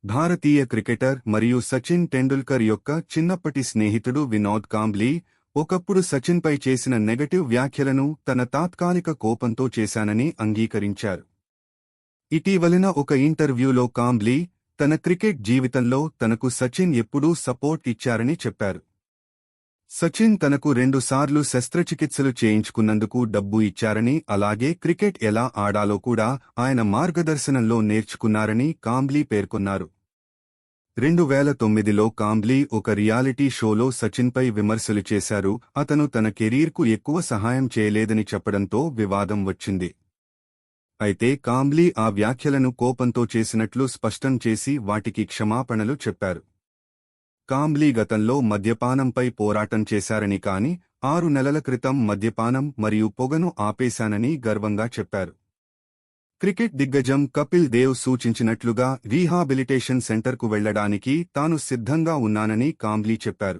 భారతీయ cricketer మరియు సచిన్ టెండూల్కర్ యొక్క చిన్నప్పటి స్నేహితుడు వినోద్ కాంబ్లీ ఒకప్పుడు సచిన్పై చేసిన నెగటివ్ వ్యాఖ్యలను తన తాత్కాలిక కోపంతో చేశానని అంగీకరించారు. ఇటీవలిన ఒక ఇంటర్వ్యూలో కాంబ్లీ తన క్రికెట్ జీవితంలో తనకు సచిన్ ఎప్పుడూ సపోర్ట్ ఇచ్చారని చెప్పారు. సచిన్ తనకు 2 సార్లు శస్త్రచికిత్సలు చేయించుకున్నందుకు డబ్బు ఇచ్చారని, అలాగే క్రికెట్ ఎలా ఆడాలో కూడా ఆయన మార్గదర్శనంలో నేర్చుకున్నారని కాంబ్లీ పేర్కొన్నారు. 2009లో కాంబ్లీ ఒక రియాలిటీ షోలో సచిన్పై విమర్శలు చేశారు. అతను తన కెరీర్కు ఎక్కువ సహాయం చేయలేదని చెప్పడంతో వివాదం వచ్చింది. అయితే కాంబ్లీ ఆ వ్యాఖ్యలను కోపంతో చేసినట్లు స్పష్టం చేసి వాటికి క్షమాపణలు చెప్పారు. కాంబ్లీ గతంలో మద్యపానంపై పోరాటం చేశారని, కానీ 6 నెలల క్రితం మద్యపానం మరియు పొగను ఆపేశానని గర్వంగా చెప్పారు. క్రికెట్ దిగ్గజం కపిల్ దేవ్ సూచించినట్లుగా రీహాబిలిటేషన్ సెంటర్కు వెళ్లడానికి తాను సిద్ధంగా ఉన్నానని కాంబ్లీ చెప్పారు.